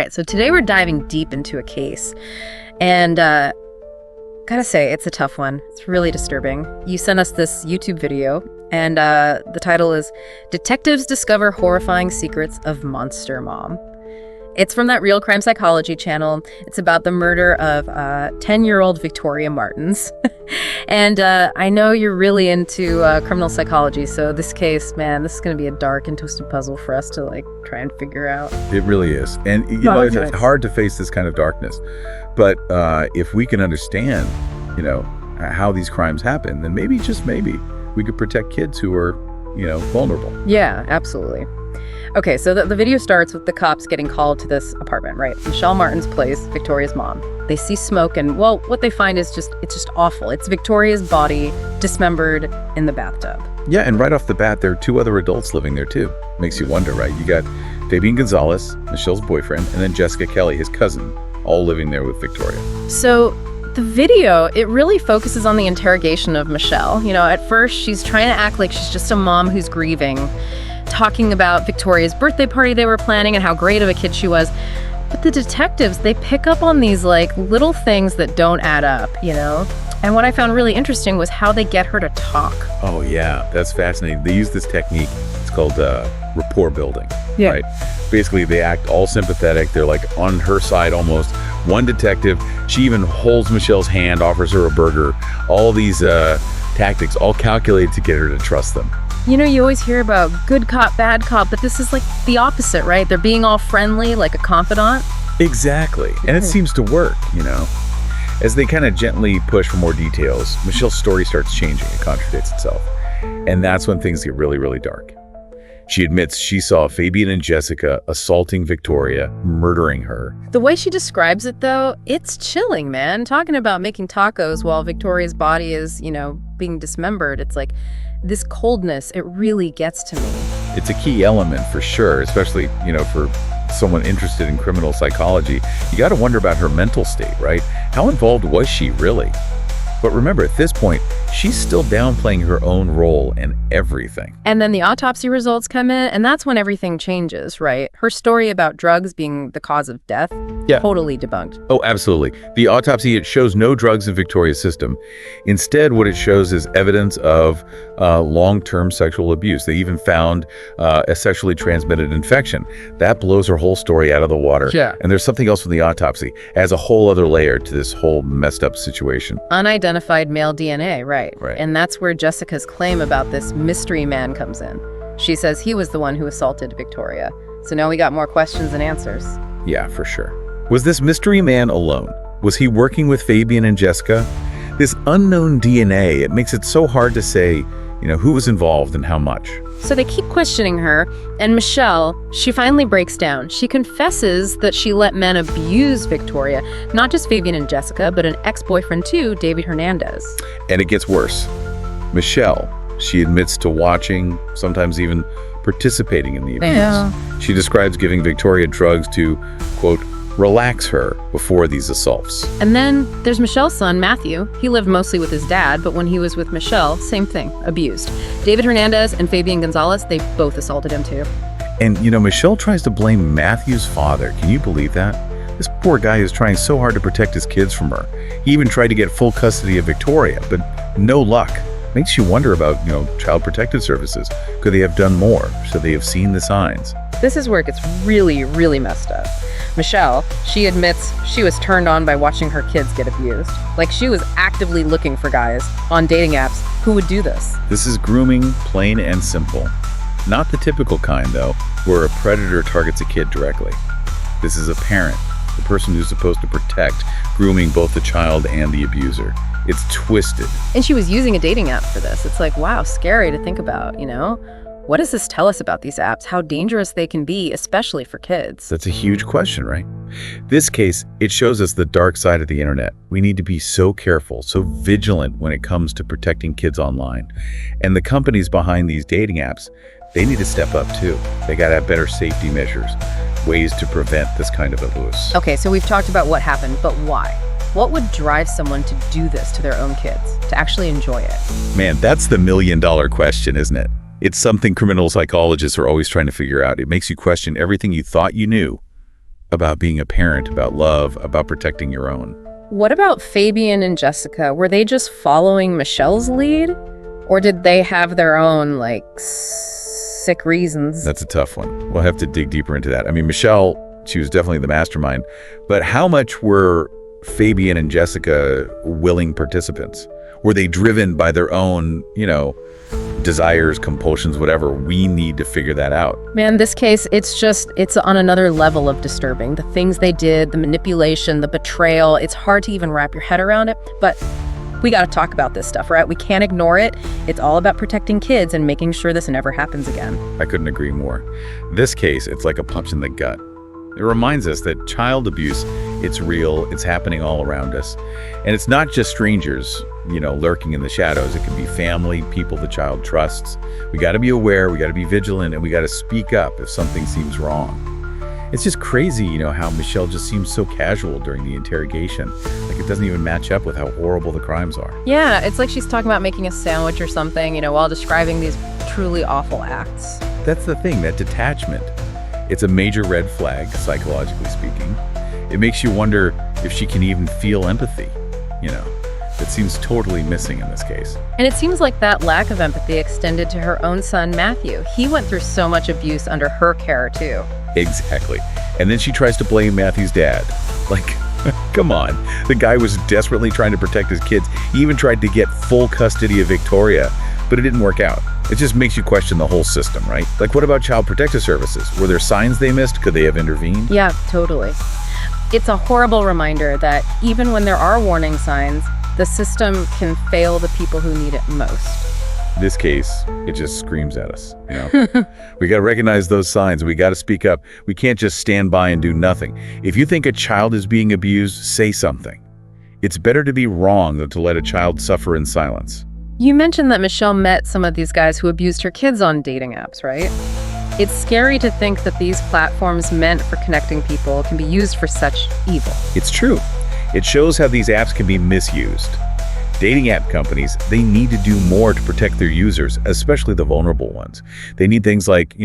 right, so today we're diving deep into a case. And gotta say, it's a tough one. It's really disturbing. You sent us this YouTube video, and the title is Detectives Discover Horrifying Secrets of Monster Mom. It's from that Real Crime Psychology channel. It's about the murder of 10-year-old Victoria Martins. And I know you're really into criminal psychology, so this case, man, this is going to be a dark and twisted puzzle for us to try and figure out. It really is. And it's hard to face this kind of darkness. But if we can understand, how these crimes happen, then maybe, just maybe, we could protect kids who are, vulnerable. Yeah, absolutely. Okay, so the video starts with the cops getting called to this apartment, right? Michelle Martin's place, Victoria's mom. They see smoke and, well, what they find is it's just awful. It's Victoria's body dismembered in the bathtub. Yeah, and right off the bat, there are two other adults living there too. Makes you wonder, right? You got Fabian Gonzalez, Michelle's boyfriend, and then Jessica Kelly, his cousin, all living there with Victoria. So the video, it really focuses on the interrogation of Michelle. At first, she's trying to act like she's just a mom who's grieving, talking about Victoria's birthday party they were planning and how great of a kid she was. But the detectives, they pick up on these little things that don't add up, And what I found really interesting was how they get her to talk. Oh yeah, that's fascinating. They use this technique. It's called rapport building. Yeah. Right? Basically, they act all sympathetic. They're on her side almost. One detective, she even holds Michelle's hand, offers her a burger. All these tactics, all calculated to get her to trust them. You always hear about good cop, bad cop, but this is the opposite, right? They're being all friendly, like a confidant. Exactly. And it seems to work, As they kind of gently push for more details, Michelle's story starts changing. It contradicts itself. And that's when things get really, really dark. She admits she saw Fabian and Jessica assaulting Victoria, murdering her. The way she describes it, though, it's chilling, man. Talking about making tacos while Victoria's body is, being dismembered. It's this coldness, it really gets to me. It's a key element for sure, especially, for someone interested in criminal psychology. You got to wonder about her mental state, right? How involved was she really? But remember, at this point, she's still downplaying her own role in everything. And then the autopsy results come in, and that's when everything changes, right? Her story about drugs being the cause of death, totally debunked. Oh, absolutely. The autopsy, it shows no drugs in Victoria's system. Instead, what it shows is evidence of long-term sexual abuse. They even found a sexually transmitted infection. That blows her whole story out of the water. Yeah. And there's something else with the autopsy. It adds a whole other layer to this whole messed up situation. Unidentified male DNA, right. Right. And that's where Jessica's claim about this mystery man comes in. She says he was the one who assaulted Victoria. So now we got more questions and answers. Yeah, for sure. Was this mystery man alone? Was he working with Fabian and Jessica? This unknown DNA, it makes it so hard to say, who was involved and how much. So they keep questioning her, and Michelle, she finally breaks down. She confesses that she let men abuse Victoria, not just Fabian and Jessica, but an ex-boyfriend too, David Hernandez. And it gets worse. Michelle, she admits to watching, sometimes even participating in the abuse. Yeah. She describes giving Victoria drugs to, quote, relax her before these assaults. And then there's Michelle's son, Matthew. He lived mostly with his dad, but when he was with Michelle, same thing, abused. David Hernandez and Fabian Gonzalez, they both assaulted him too. And, Michelle tries to blame Matthew's father. Can you believe that? This poor guy is trying so hard to protect his kids from her. He even tried to get full custody of Victoria, but no luck. Makes you wonder about, Child Protective Services. Could they have done more? Should they have seen the signs? This is where it gets really, really messed up. Michelle, she admits she was turned on by watching her kids get abused. She was actively looking for guys on dating apps who would do this. This is grooming, plain and simple. Not the typical kind, though, where a predator targets a kid directly. This is a parent, the person who's supposed to protect, grooming both the child and the abuser. It's twisted. And she was using a dating app for this. It's wow, scary to think about, What does this tell us about these apps? How dangerous they can be, especially for kids? That's a huge question, right? This case, it shows us the dark side of the internet. We need to be so careful, so vigilant when it comes to protecting kids online. And the companies behind these dating apps, they need to step up too. They got to have better safety measures, ways to prevent this kind of abuse. Okay, so we've talked about what happened, but why? What would drive someone to do this to their own kids, to actually enjoy it? Man, that's the million-dollar question, isn't it? It's something criminal psychologists are always trying to figure out. It makes you question everything you thought you knew. about being a parent, about love, about protecting your own. What about Fabian and Jessica? Were they just following Michelle's lead? Or did they have their own, like, sick reasons? That's a tough one. We'll have to dig deeper into that. I mean, Michelle, she was definitely the mastermind, but how much were Fabian and Jessica willing participants? Were they driven by their own, desires, compulsions, whatever? We need to figure that out. Man, this case, it's on another level of disturbing. The things they did, the manipulation, the betrayal, it's hard to even wrap your head around it, but we got to talk about this stuff, right? We can't ignore it. It's all about protecting kids and making sure this never happens again. I couldn't agree more. This case, it's like a punch in the gut. It reminds us that child abuse, it's real, it's happening all around us. And it's not just strangers, lurking in the shadows. It can be family, people the child trusts. We got to be aware, we got to be vigilant, and we got to speak up if something seems wrong. It's just crazy, how Michelle just seems so casual during the interrogation. Like it doesn't even match up with how horrible the crimes are. Yeah, it's like she's talking about making a sandwich or something, while describing these truly awful acts. That's the thing, that detachment. It's a major red flag, psychologically speaking. It makes you wonder if she can even feel empathy, It seems totally missing in this case. And it seems like that lack of empathy extended to her own son, Matthew. He went through so much abuse under her care, too. Exactly. And then she tries to blame Matthew's dad. Like, come on. The guy was desperately trying to protect his kids. He even tried to get full custody of Victoria, but it didn't work out. It just makes you question the whole system, right? Like, what about Child Protective Services? Were there signs they missed? Could they have intervened? Yeah, totally. It's a horrible reminder that even when there are warning signs, the system can fail the people who need it most. This case, it just screams at us, We got to recognize those signs. We got to speak up. We can't just stand by and do nothing. If you think a child is being abused, say something. It's better to be wrong than to let a child suffer in silence. You mentioned that Michelle met some of these guys who abused her kids on dating apps, right? It's scary to think that these platforms meant for connecting people can be used for such evil. It's true. It shows how these apps can be misused. Dating app companies, they need to do more to protect their users, especially the vulnerable ones. They need things like,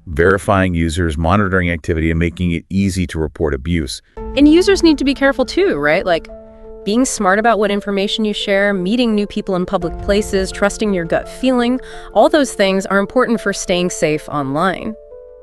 verifying users, monitoring activity, and making it easy to report abuse. And users need to be careful too, right? Like being smart about what information you share, meeting new people in public places, trusting your gut feeling. All those things are important for staying safe online.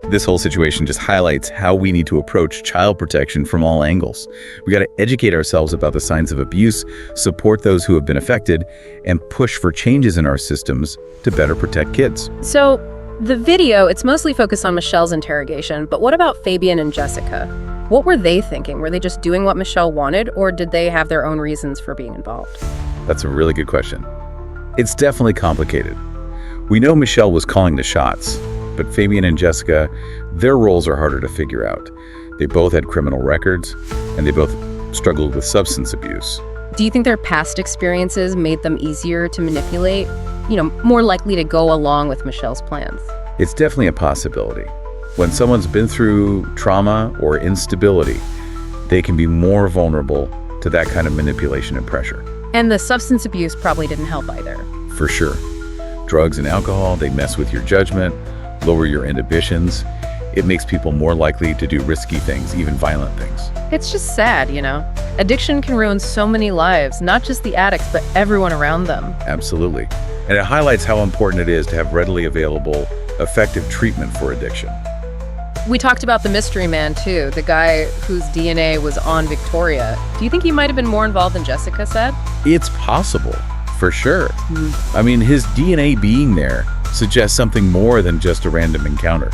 This whole situation just highlights how we need to approach child protection from all angles. We got to educate ourselves about the signs of abuse, support those who have been affected, and push for changes in our systems to better protect kids. So the video, it's mostly focused on Michelle's interrogation, but what about Fabian and Jessica? What were they thinking? Were they just doing what Michelle wanted, or did they have their own reasons for being involved? That's a really good question. It's definitely complicated. We know Michelle was calling the shots, but Fabian and Jessica, their roles are harder to figure out. They both had criminal records, and they both struggled with substance abuse. Do you think their past experiences made them easier to manipulate? More likely to go along with Michelle's plans? It's definitely a possibility. When someone's been through trauma or instability, they can be more vulnerable to that kind of manipulation and pressure. And the substance abuse probably didn't help either. For sure. Drugs and alcohol, they mess with your judgment, lower your inhibitions. It makes people more likely to do risky things, even violent things. It's just sad, Addiction can ruin so many lives, not just the addicts, but everyone around them. Absolutely. And it highlights how important it is to have readily available, effective treatment for addiction. We talked about the mystery man, too, the guy whose DNA was on Victoria. Do you think he might have been more involved than Jessica said? It's possible, for sure. I mean, his DNA being there suggests something more than just a random encounter.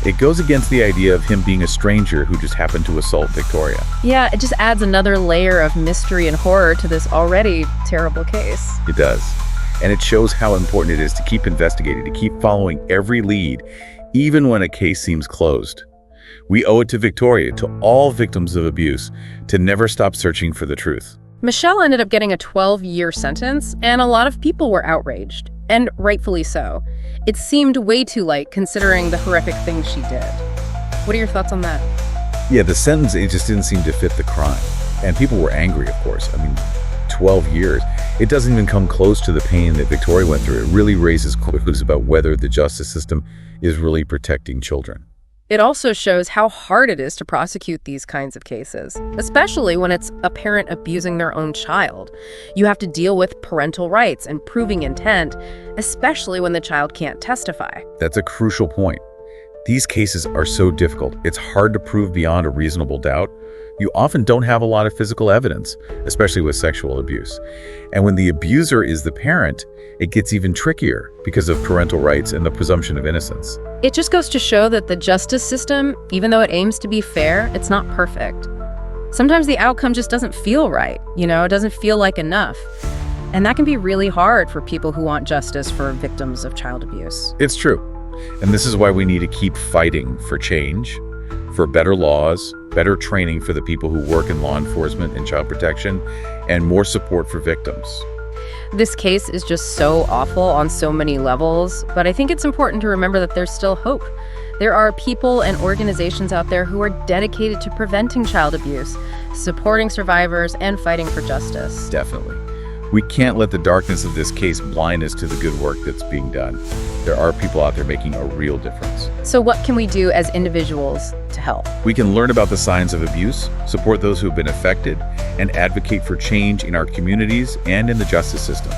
It goes against the idea of him being a stranger who just happened to assault Victoria. Yeah, it just adds another layer of mystery and horror to this already terrible case. It does. And it shows how important it is to keep investigating, to keep following every lead, even when a case seems closed. We owe it to Victoria, to all victims of abuse, to never stop searching for the truth. Michelle ended up getting a 12-year sentence, and a lot of people were outraged, and rightfully so. It seemed way too light considering the horrific things she did. What are your thoughts on that? Yeah, the sentence, it just didn't seem to fit the crime. And people were angry, of course. 12 years. It doesn't even come close to the pain that Victoria went through. It really raises questions about whether the justice system is really protecting children. It also shows how hard it is to prosecute these kinds of cases, especially when it's a parent abusing their own child. You have to deal with parental rights and proving intent, especially when the child can't testify. That's a crucial point. These cases are so difficult. It's hard to prove beyond a reasonable doubt. You often don't have a lot of physical evidence, especially with sexual abuse. And when the abuser is the parent, it gets even trickier because of parental rights and the presumption of innocence. It just goes to show that the justice system, even though it aims to be fair, it's not perfect. Sometimes the outcome just doesn't feel right, it doesn't feel like enough. And that can be really hard for people who want justice for victims of child abuse. It's true. And this is why we need to keep fighting for change, for better laws, better training for the people who work in law enforcement and child protection, and more support for victims. This case is just so awful on so many levels, but I think it's important to remember that there's still hope. There are people and organizations out there who are dedicated to preventing child abuse, supporting survivors, and fighting for justice. Definitely. We can't let the darkness of this case blind us to the good work that's being done. There are people out there making a real difference. So what can we do as individuals to help? We can learn about the signs of abuse, support those who have been affected, and advocate for change in our communities and in the justice system.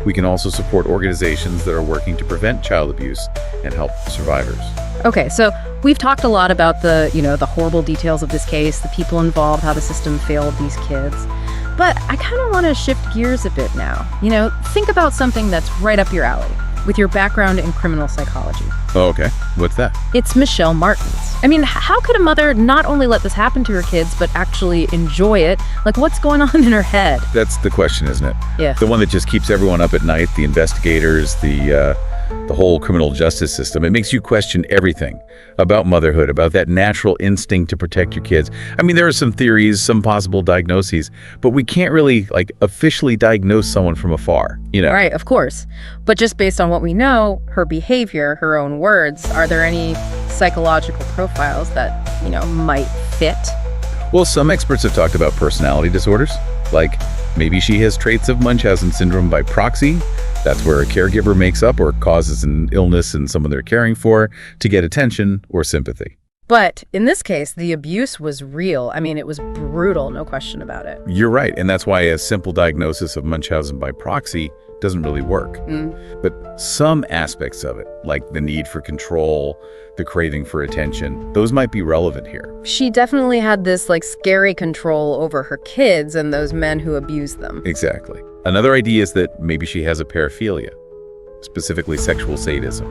We can also support organizations that are working to prevent child abuse and help survivors. Okay, so we've talked a lot about the horrible details of this case, the people involved, how the system failed these kids. But I kind of want to shift gears a bit now. Think about something that's right up your alley, with your background in criminal psychology. Oh, okay. What's that? It's Michelle Martins. I mean, how could a mother not only let this happen to her kids, but actually enjoy it? Like, what's going on in her head? That's the question, isn't it? Yeah. The one that just keeps everyone up at night, the investigators, the whole criminal justice system. It makes you question everything about motherhood, about that natural instinct to protect your kids. I mean, there are some theories, some possible diagnoses, but we can't really officially diagnose someone from afar, Right, of course. But just based on what we know, her behavior, her own words, are there any psychological profiles that, might fit? Well, some experts have talked about personality disorders, like maybe she has traits of Munchausen syndrome by proxy. That's where a caregiver makes up or causes an illness in someone they're caring for to get attention or sympathy. But in this case, the abuse was real. I mean, it was brutal, no question about it. You're right, and that's why a simple diagnosis of Munchausen by proxy doesn't really work. But some aspects of it, like the need for control, the craving for attention, those might be relevant here. She definitely had this scary control over her kids and those men who abused them. Exactly. Another idea is that maybe she has a paraphilia, specifically sexual sadism.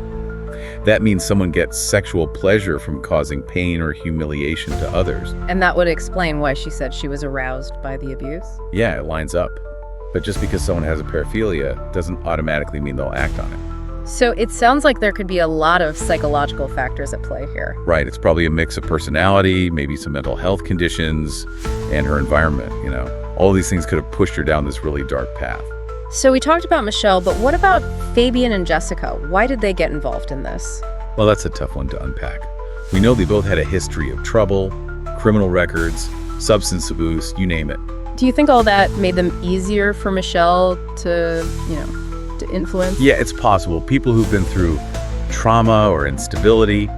That means someone gets sexual pleasure from causing pain or humiliation to others. And that would explain why she said she was aroused by the abuse? Yeah, it lines up. But just because someone has a paraphilia doesn't automatically mean they'll act on it. So it sounds like there could be a lot of psychological factors at play here. Right, it's probably a mix of personality, maybe some mental health conditions, and her environment, All these things could have pushed her down this really dark path. So we talked about Michelle, but what about Fabian and Jessica? Why did they get involved in this? Well, that's a tough one to unpack. We know they both had a history of trouble, criminal records, substance abuse, you name it. Do you think all that made them easier for Michelle to influence? Yeah, it's possible. People who've been through trauma or instability,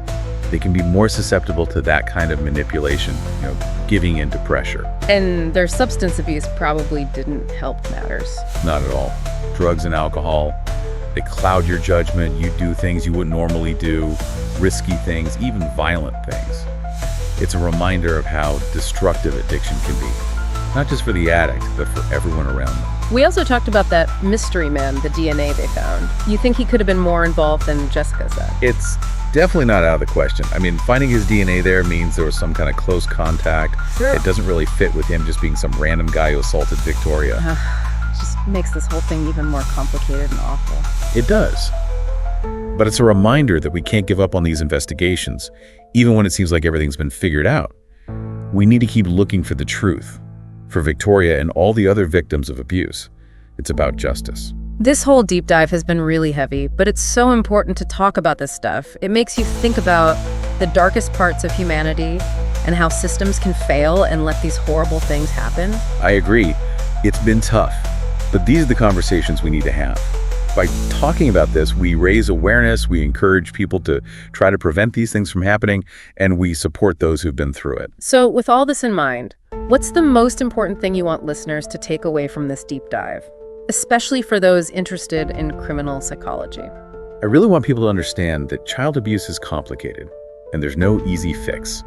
they can be more susceptible to that kind of manipulation, giving in to pressure. And their substance abuse probably didn't help matters. Not at all. Drugs and alcohol, they cloud your judgment. You do things you wouldn't normally do, risky things, even violent things. It's a reminder of how destructive addiction can be, not just for the addict, but for everyone around them. We also talked about that mystery man, the DNA they found. You think he could have been more involved than Jessica said? It's definitely not out of the question. I mean, finding his DNA there means there was some kind of close contact. Sure. It doesn't really fit with him just being some random guy who assaulted Victoria. It just makes this whole thing even more complicated and awful. It does. But it's a reminder that we can't give up on these investigations, even when it seems like everything's been figured out. We need to keep looking for the truth, for Victoria and all the other victims of abuse. It's about justice. This whole deep dive has been really heavy, but it's so important to talk about this stuff. It makes you think about the darkest parts of humanity and how systems can fail and let these horrible things happen. I agree. It's been tough, but these are the conversations we need to have. By talking about this, we raise awareness, we encourage people to try to prevent these things from happening, and we support those who've been through it. So with all this in mind, what's the most important thing you want listeners to take away from this deep dive, especially for those interested in criminal psychology? I really want people to understand that child abuse is complicated, and there's no easy fix.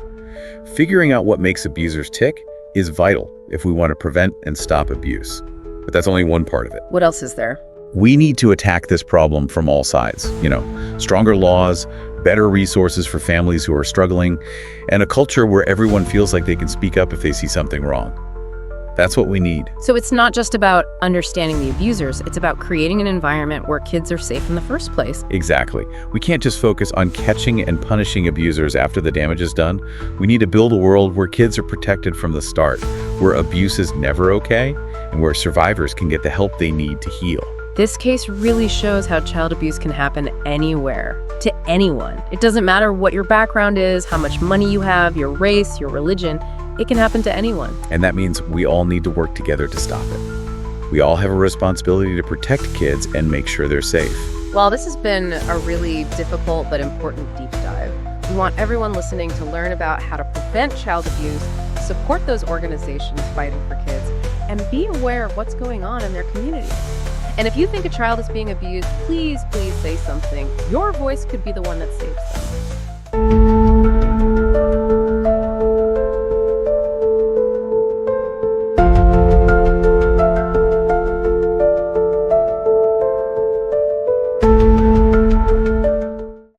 Figuring out what makes abusers tick is vital if we want to prevent and stop abuse. But that's only one part of it. What else is there? We need to attack this problem from all sides. Stronger laws, better resources for families who are struggling, and a culture where everyone feels like they can speak up if they see something wrong. That's what we need. So it's not just about understanding the abusers, it's about creating an environment where kids are safe in the first place. Exactly. We can't just focus on catching and punishing abusers after the damage is done. We need to build a world where kids are protected from the start, where abuse is never okay, and where survivors can get the help they need to heal. This case really shows how child abuse can happen anywhere, to anyone. It doesn't matter what your background is, how much money you have, your race, your religion. It can happen to anyone. And that means we all need to work together to stop it. We all have a responsibility to protect kids and make sure they're safe. Well, this has been a really difficult but important deep dive. We want everyone listening to learn about how to prevent child abuse, support those organizations fighting for kids, and be aware of what's going on in their communities. And if you think a child is being abused, please say something. Your voice could be the one that saves them.